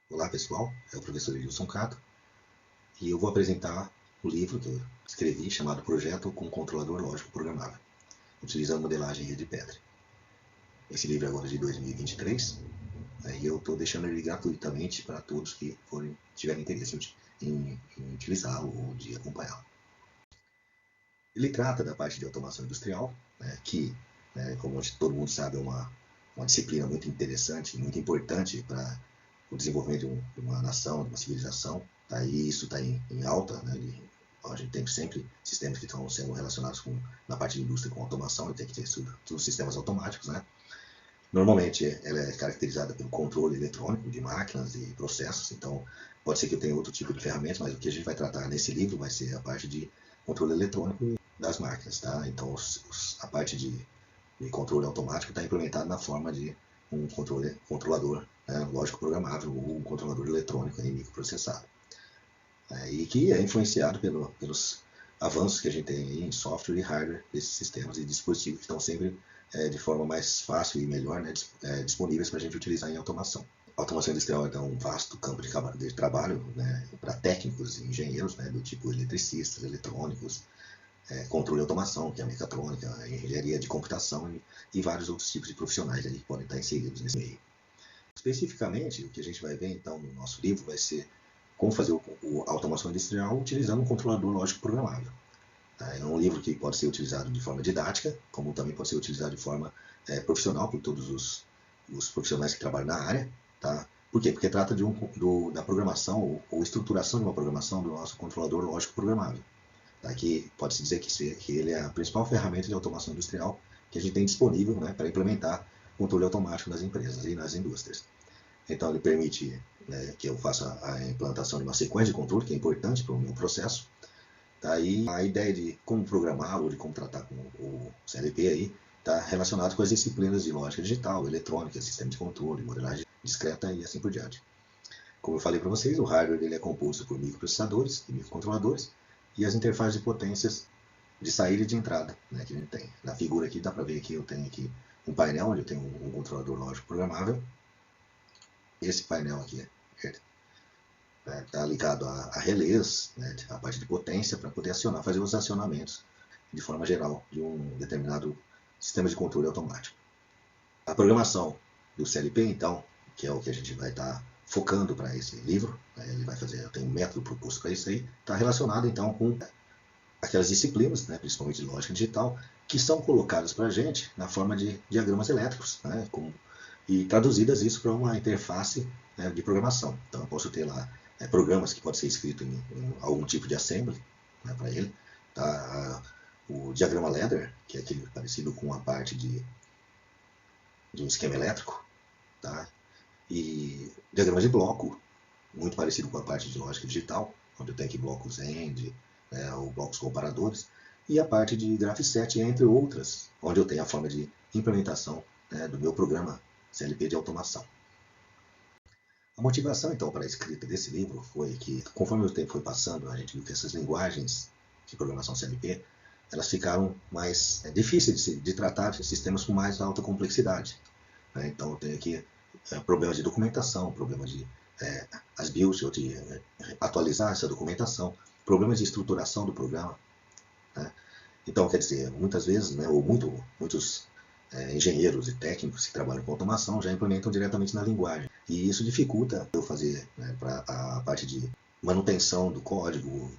Olá pessoal, é o professor Edilson Cato e eu vou apresentar o livro que eu escrevi chamado Projeto com Controlador Lógico Programável, utilizando modelagem em rede Petri. Esse livro é agora de 2023 e eu estou deixando ele gratuitamente para todos que tiverem interesse em utilizá-lo ou de acompanhá-lo. Ele trata da parte de automação industrial, que, como todo mundo sabe, é uma disciplina muito interessante e muito importante para o desenvolvimento de uma nação, de uma civilização. Tá? E isso está em alta. A gente tem sempre sistemas que estão sendo relacionados na parte de indústria com automação, e tem que ter todos sistemas automáticos. Normalmente ela é caracterizada pelo controle eletrônico de máquinas e processos, então pode ser que eu tenha outro tipo de ferramenta, mas o que a gente vai tratar nesse livro vai ser a parte de controle eletrônico das máquinas. Tá? Então a parte de controle automático está implementada na forma de um controlador lógico programável ou um controlador eletrônico microprocessado. E que é influenciado pelos avanços que a gente tem aí em software e hardware desses sistemas e dispositivos que estão sempre de forma mais fácil e melhor disponíveis para a gente utilizar em automação. A automação industrial é um vasto campo de trabalho para técnicos e engenheiros do tipo eletricistas, eletrônicos, controle e automação, que é a mecatrônica, a engenharia de computação e vários outros tipos de profissionais ali que podem estar inseridos nesse meio. Especificamente, o que a gente vai ver então no nosso livro vai ser como fazer a automação industrial utilizando um controlador lógico programável. É um livro que pode ser utilizado de forma didática, como também pode ser utilizado de forma profissional por todos os profissionais que trabalham na área. Tá? Por quê? Porque trata da programação ou estruturação de uma programação do nosso controlador lógico programável. Tá? Que pode-se dizer que ele é a principal ferramenta de automação industrial que a gente tem disponível para implementar controle automático nas empresas e nas indústrias. Então ele permite que eu faça a implantação de uma sequência de controle, que é importante para o meu processo. Tá? E a ideia de como programar ou de como tratar com o CLP está relacionado com as disciplinas de lógica digital, eletrônica, sistema de controle, modelagem discreta e assim por diante. Como eu falei para vocês, o hardware dele é composto por microprocessadores e microcontroladores e as interfaces de potências de saída e de entrada que a gente tem. Na figura aqui dá para ver que eu tenho aqui um painel onde eu tenho um controlador lógico programável. Esse painel aqui está ligado a relés, a parte de potência, para poder fazer os acionamentos de forma geral de um determinado sistema de controle automático. A programação do CLP, então, que é o que a gente vai estar focando para esse livro, ele vai fazer, eu tenho um método proposto para isso aí, está relacionado então com aquelas disciplinas, principalmente de lógica digital, que são colocadas para a gente na forma de diagramas elétricos, e traduzidas isso para uma interface de programação. Então eu posso ter lá programas que podem ser escritos em algum tipo de assembly para ele. Tá? O diagrama ladder, que é aquele parecido com a parte de um esquema elétrico. Tá? E diagrama de bloco, muito parecido com a parte de lógica digital, onde eu tenho aqui blocos AND, ou blocos comparadores, e a parte de graph7, entre outras, onde eu tenho a forma de implementação do meu programa CLP de automação. A motivação, então, para a escrita desse livro foi que, conforme o tempo foi passando, a gente viu que essas linguagens de programação CLP, elas ficaram mais difíceis de tratar de sistemas com mais alta complexidade. Então, eu tenho aqui problemas de documentação, problemas de as builds, de atualizar essa documentação, problemas de estruturação do programa. Então, quer dizer, muitas vezes, ou muitos engenheiros e técnicos que trabalham com automação já implementam diretamente na linguagem. E isso dificulta eu fazer para a parte de manutenção do código,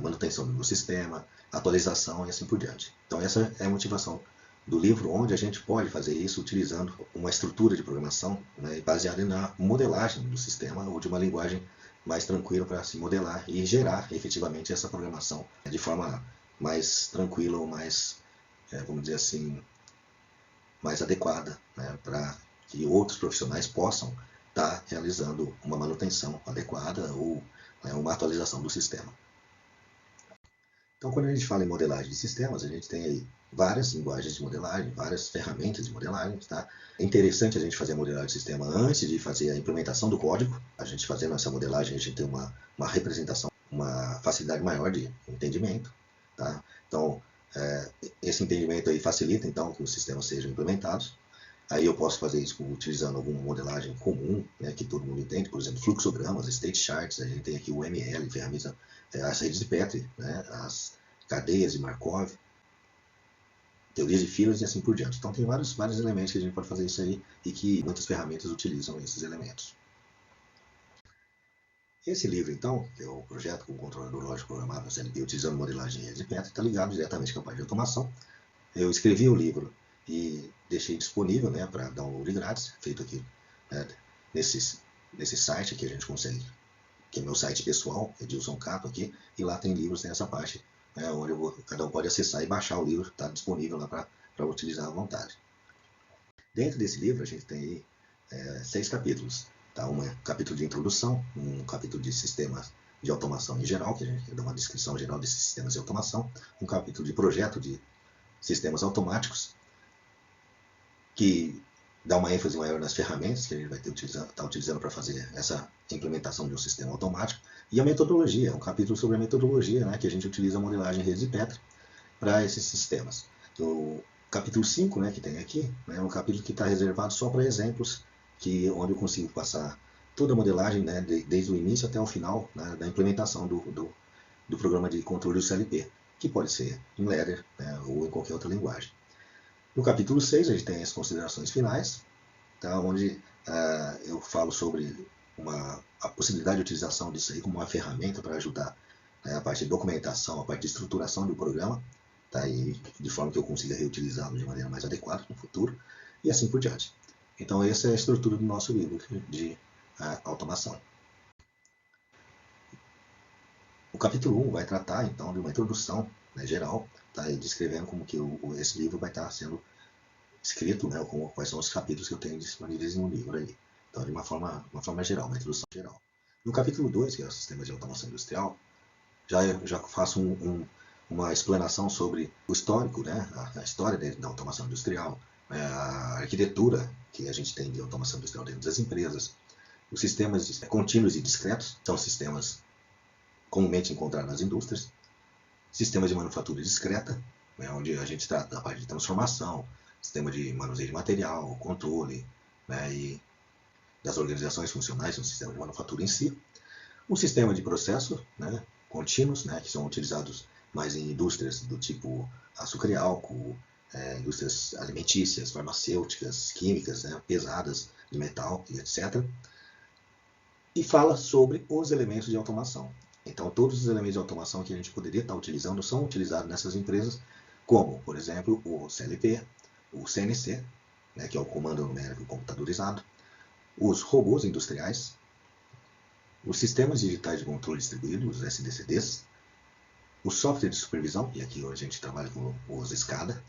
manutenção do meu sistema, atualização e assim por diante. Então essa é a motivação do livro, onde a gente pode fazer isso utilizando uma estrutura de programação baseada na modelagem do sistema ou de uma linguagem mais tranquila para se modelar e gerar efetivamente essa programação de forma mais tranquila ou mais, vamos dizer assim, mais adequada para que outros profissionais possam estar realizando uma manutenção adequada ou uma atualização do sistema. Então, quando a gente fala em modelagem de sistemas, a gente tem aí várias linguagens de modelagem, várias ferramentas de modelagem. Tá? É interessante a gente fazer a modelagem de sistema antes de fazer a implementação do código. A gente fazendo essa modelagem, a gente tem uma representação, uma facilidade maior de entendimento. Tá? Então, esse entendimento aí facilita então que os sistemas sejam implementados. Aí eu posso fazer isso utilizando alguma modelagem comum, né, que todo mundo entende, por exemplo, fluxogramas, state charts, a gente tem aqui o ML, ferramentas, as redes de Petri, né, as cadeias de Markov, teorias de filas e assim por diante. Então tem vários elementos que a gente pode fazer isso aí e que muitas ferramentas utilizam esses elementos. Esse livro, então, que é o projeto com controlador lógico programável CLP utilizando modelagem de Petri, está ligado diretamente com a parte de automação. Eu escrevi o livro e deixei disponível, né, para download grátis, feito aqui, né, nesse site que a gente consegue, que é meu site pessoal, é Edilson Cato aqui, e lá tem livros nessa parte, né, onde cada um pode acessar e baixar o livro, está disponível lá para utilizar à vontade. Dentro desse livro a gente tem aí 6 capítulos. Tá? Um capítulo de introdução, um capítulo de sistemas de automação em geral, que a gente dá uma descrição geral desses sistemas de automação, um capítulo de projeto de sistemas automáticos, que dá uma ênfase maior nas ferramentas que a gente vai estar utilizando para fazer essa implementação de um sistema automático, e a metodologia, um capítulo sobre a metodologia, né, que a gente utiliza a modelagem redes de Petri para esses sistemas. O capítulo 5, né, que tem aqui, é um capítulo que está reservado só para exemplos, onde eu consigo passar toda a modelagem, né, desde o início até o final, né, da implementação do programa de controle do CLP, que pode ser em Ladder, né, ou em qualquer outra linguagem. No capítulo 6 a gente tem as considerações finais, tá, onde eu falo sobre a possibilidade de utilização disso aí como uma ferramenta para ajudar, né, a parte de documentação, a parte de estruturação do programa, tá, e de forma que eu consiga reutilizá-lo de maneira mais adequada no futuro, e assim por diante. Então essa é a estrutura do nosso livro de automação. O capítulo 1 vai tratar então de uma introdução, né, geral, tá, descrevendo como que esse livro vai estar sendo escrito, né, quais são os capítulos que eu tenho disponíveis no livro aí. Então, de uma forma geral, uma introdução geral. No capítulo 2, que é o sistema de automação industrial, já faço uma explanação sobre o histórico, né, a história da automação industrial, a arquitetura que a gente tem de automação industrial dentro das empresas, os sistemas contínuos e discretos, são sistemas comumente encontrados nas indústrias, sistemas de manufatura discreta, né, onde a gente trata da parte de transformação, sistema de manuseio de material, controle, né, e das organizações funcionais no sistema de manufatura em si. Um sistema de processo, né, contínuos, né, que são utilizados mais em indústrias do tipo açúcar e álcool, indústrias alimentícias, farmacêuticas, químicas, né, pesadas, de metal e etc. E fala sobre os elementos de automação. Então, todos os elementos de automação que a gente poderia estar utilizando são utilizados nessas empresas, como, por exemplo, o CLP, o CNC, né, que é o Comando Numérico Computadorizado, os robôs industriais, os sistemas digitais de controle distribuído, os SDCDs, o software de supervisão, e aqui a gente trabalha com os SCADA,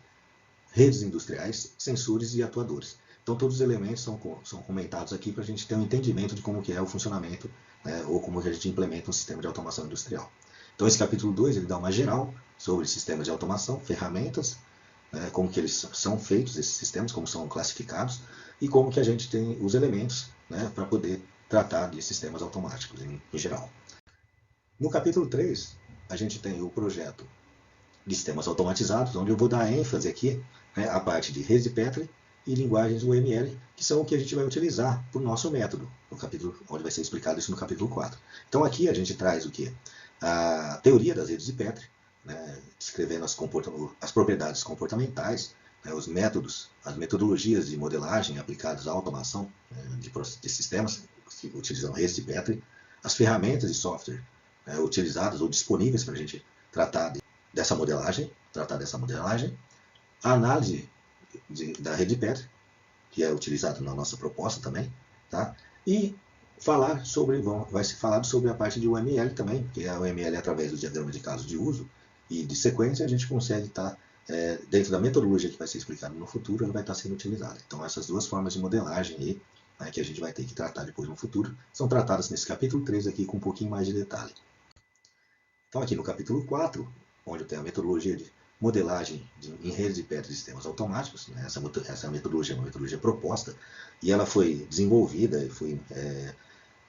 redes industriais, sensores e atuadores. Então todos os elementos são comentados aqui para a gente ter um entendimento de como que é o funcionamento, né, ou como que a gente implementa um sistema de automação industrial. Então esse capítulo 2 ele dá uma geral sobre sistemas de automação, ferramentas, né, como que eles são feitos, esses sistemas, como são classificados, e como que a gente tem os elementos, né, para poder tratar de sistemas automáticos em geral. No capítulo 3, a gente tem o projeto de sistemas automatizados, onde eu vou dar ênfase aqui, né, a parte de redes de Petri e linguagens UML, que são o que a gente vai utilizar para o nosso método, no capítulo, onde vai ser explicado isso no capítulo 4. Então aqui a gente traz o que? A teoria das redes de Petri, né, descrevendo as propriedades comportamentais, né, os métodos, as metodologias de modelagem aplicadas à automação, né, de sistemas que utilizam redes de Petri, as ferramentas de software, né, utilizadas ou disponíveis para a gente tratar dessa modelagem, a análise da rede de Petri, que é utilizada na nossa proposta também, tá? E vai se falar sobre a parte de UML também, que é a UML através do diagrama de caso de uso e de sequência a gente consegue estar dentro da metodologia que vai ser explicada no futuro, ela vai estar sendo utilizada. Então essas duas formas de modelagem aí, né, que a gente vai ter que tratar depois no futuro, são tratadas nesse capítulo 3 aqui com um pouquinho mais de detalhe. Então aqui no capítulo 4, onde eu tenho a metodologia de modelagem em redes de Petri de sistemas automáticos, né, essa metodologia é uma metodologia proposta, e ela foi desenvolvida e foi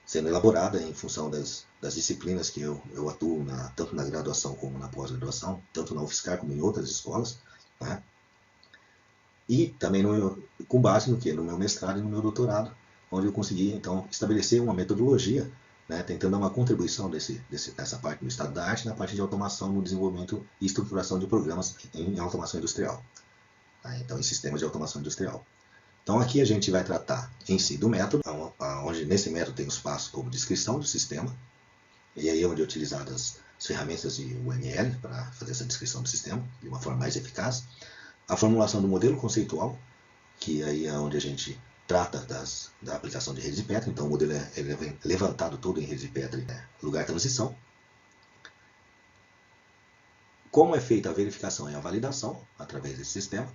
sendo elaborada em função das disciplinas que eu atuo tanto na graduação como na pós-graduação, tanto na UFSCar como em outras escolas, né? E também com base no quê? No meu mestrado e no meu doutorado, onde eu consegui, então, estabelecer uma metodologia, né, tentando dar uma contribuição dessa parte do estado da arte na parte de automação no desenvolvimento e estruturação de programas em automação industrial. Tá? Então, em sistemas de automação industrial. Então, aqui a gente vai tratar em si do método, onde nesse método tem os passos como descrição do sistema, e aí é onde é utilizadas as ferramentas de UML para fazer essa descrição do sistema de uma forma mais eficaz. A formulação do modelo conceitual, que aí é onde a gente trata da aplicação de redes de Petri. Então o modelo é levantado todo em redes de Petri, lugar transição. Como é feita a verificação e a validação através desse sistema,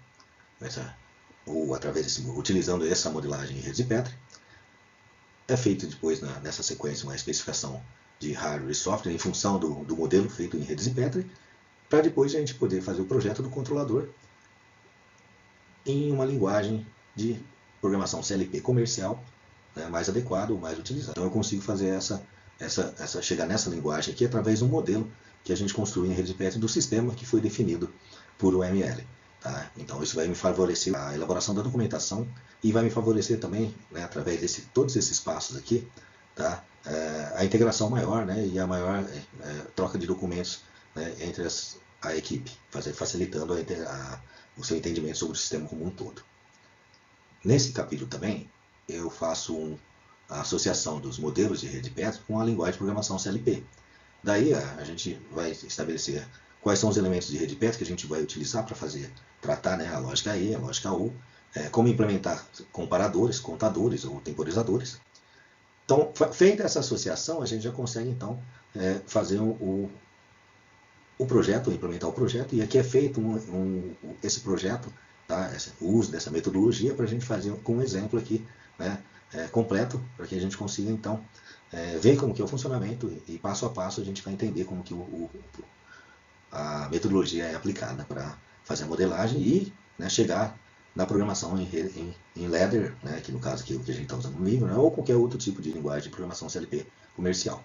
utilizando essa modelagem em redes de Petri. É feito depois, nessa sequência, uma especificação de hardware e software em função do modelo feito em redes de Petri, para depois a gente poder fazer o projeto do controlador em uma linguagem de programação CLP comercial, né, mais adequada ou mais utilizada. Então eu consigo fazer chegar nessa linguagem aqui através de um modelo que a gente construiu em rede de Petri do sistema que foi definido por UML. Tá? Então isso vai me favorecer a elaboração da documentação e vai me favorecer também, né, através de todos esses passos aqui, tá? A integração maior, né, e a maior troca de documentos, né, entre a equipe, facilitando o seu entendimento sobre o sistema como um todo. Nesse capítulo também, eu faço a associação dos modelos de rede Petri com a linguagem de programação CLP. Daí a gente vai estabelecer quais são os elementos de rede Petri que a gente vai utilizar para tratar, né, a lógica E, a lógica U, como implementar comparadores, contadores ou temporizadores. Então, feita essa associação, a gente já consegue, então, fazer o projeto, implementar o projeto, e aqui é feito esse projeto, tá? O uso dessa metodologia para a gente fazer com um exemplo aqui, né, completo, para que a gente consiga, então, ver como que é o funcionamento e passo a passo a gente vai entender como que a metodologia é aplicada para fazer a modelagem e, né, chegar na programação em Ladder, né, que no caso aqui é o que a gente está usando no livro, né, ou qualquer outro tipo de linguagem de programação CLP comercial.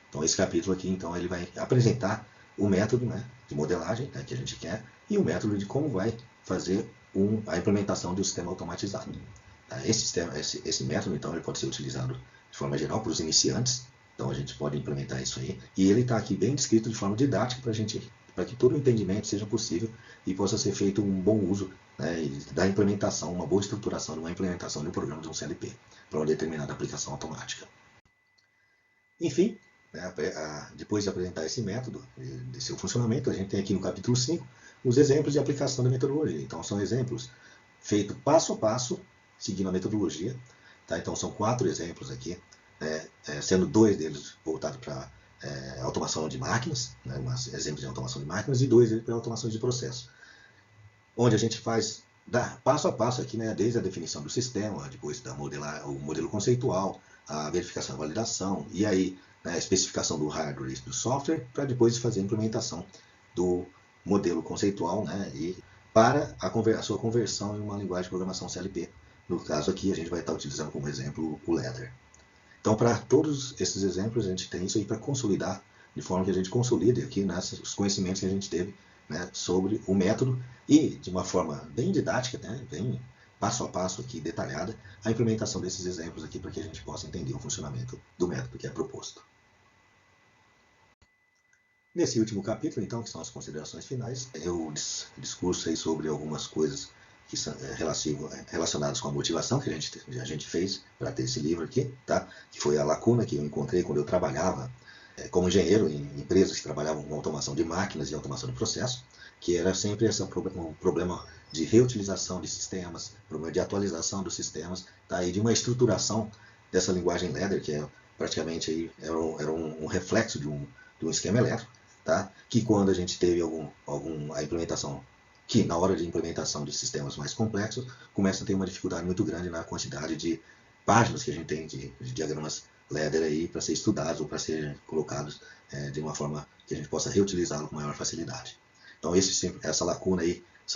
Então esse capítulo aqui, então, ele vai apresentar o método, né, de modelagem, né, que a gente quer e o método de como vai fazer a implementação do sistema automatizado. Tá? Esse método, então, ele pode ser utilizado de forma geral para os iniciantes, então a gente pode implementar isso aí, e ele está aqui bem descrito de forma didática para que todo o entendimento seja possível e possa ser feito um bom uso, né, da implementação, uma boa estruturação de uma implementação de um programa de um CLP para uma determinada aplicação automática. Enfim, né, depois de apresentar esse método de seu funcionamento, a gente tem aqui no capítulo 5 os exemplos de aplicação da metodologia. Então são exemplos feitos passo a passo, seguindo a metodologia. Tá? Então são 4 exemplos aqui, sendo 2 deles voltados para automação de máquinas, né, exemplos de automação de máquinas, e 2 para automação de processo. Onde a gente faz passo a passo aqui, né, desde a definição do sistema, depois o modelo conceitual, a verificação e validação, e aí, né, a especificação do hardware e do software, para depois fazer a implementação do modelo conceitual, né, e para a sua conversão em uma linguagem de programação CLP. No caso aqui, a gente vai estar utilizando como exemplo o Ladder. Então, para todos esses exemplos, a gente tem isso aí para consolidar, de forma que a gente consolide aqui, né, os conhecimentos que a gente teve, né, sobre o método e, de uma forma bem didática, né, bem passo a passo aqui, detalhada, a implementação desses exemplos aqui para que a gente possa entender o funcionamento do método que é proposto. Nesse último capítulo, então, que são as considerações finais, eu discurso aí sobre algumas coisas que são relacionadas com a motivação que a gente fez para ter esse livro aqui, tá? Que foi a lacuna que eu encontrei quando eu trabalhava como engenheiro em empresas que trabalhavam com automação de máquinas e automação de processos, que era sempre um problema de reutilização de sistemas, problema de atualização dos sistemas, tá? E de uma estruturação dessa linguagem Ladder, que praticamente aí, era um reflexo de um esquema elétrico, tá? Que quando a gente teve a implementação, que na hora de implementação de sistemas mais complexos, começa a ter uma dificuldade muito grande na quantidade de páginas que a gente tem de diagramas Ladder aí para ser estudados ou para ser colocados de uma forma que a gente possa reutilizá-lo com maior facilidade. Então essa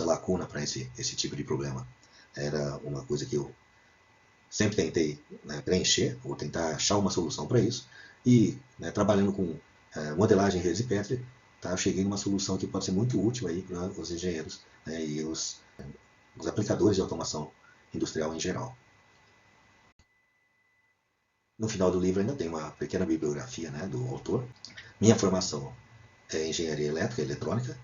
lacuna para esse tipo de problema era uma coisa que eu sempre tentei, né, preencher ou tentar achar uma solução para isso, e, né, trabalhando com modelagem em redes de Petri, tá, eu cheguei numa solução que pode ser muito útil aí para os engenheiros, né, e os os aplicadores de automação industrial em geral. No final do livro ainda tem uma pequena bibliografia, né, do autor. Minha formação é engenharia elétrica e eletrônica.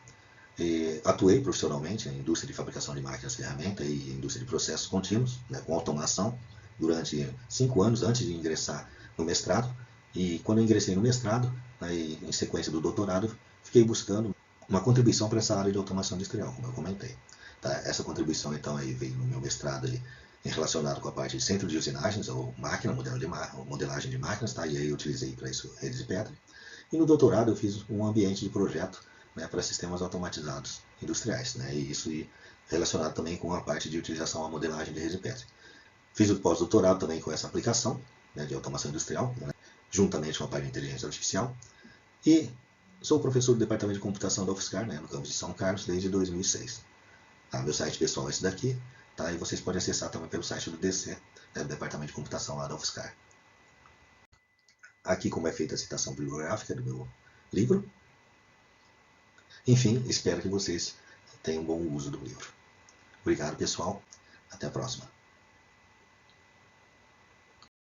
Atuei profissionalmente na indústria de fabricação de máquinas e ferramentas e indústria de processos contínuos, né, com automação, durante 5 anos antes de ingressar no mestrado. E quando eu ingressei no mestrado, aí, em sequência do doutorado, fiquei buscando uma contribuição para essa área de automação industrial, como eu comentei. Tá? Essa contribuição então aí veio no meu mestrado aí, relacionado com a parte de centro de usinagens, ou máquina, modelagem de máquinas, tá? E aí eu utilizei para isso redes de Petri. E no doutorado eu fiz um ambiente de projeto, né, para sistemas automatizados industriais, né, e isso relacionado também com a parte de utilização à modelagem de redes de Petri. Fiz o pós-doutorado também com essa aplicação, né, de automação industrial, né, juntamente com a parte de inteligência artificial, e sou professor do departamento de computação da UFSCar, né, no campus de São Carlos, desde 2006. Tá? Meu site pessoal é esse daqui, tá? E vocês podem acessar também pelo site do DC, né, do departamento de computação lá da UFSCar. Aqui como é feita a citação bibliográfica do meu livro. Enfim, espero que vocês tenham bom uso do livro. Obrigado, pessoal. Até a próxima.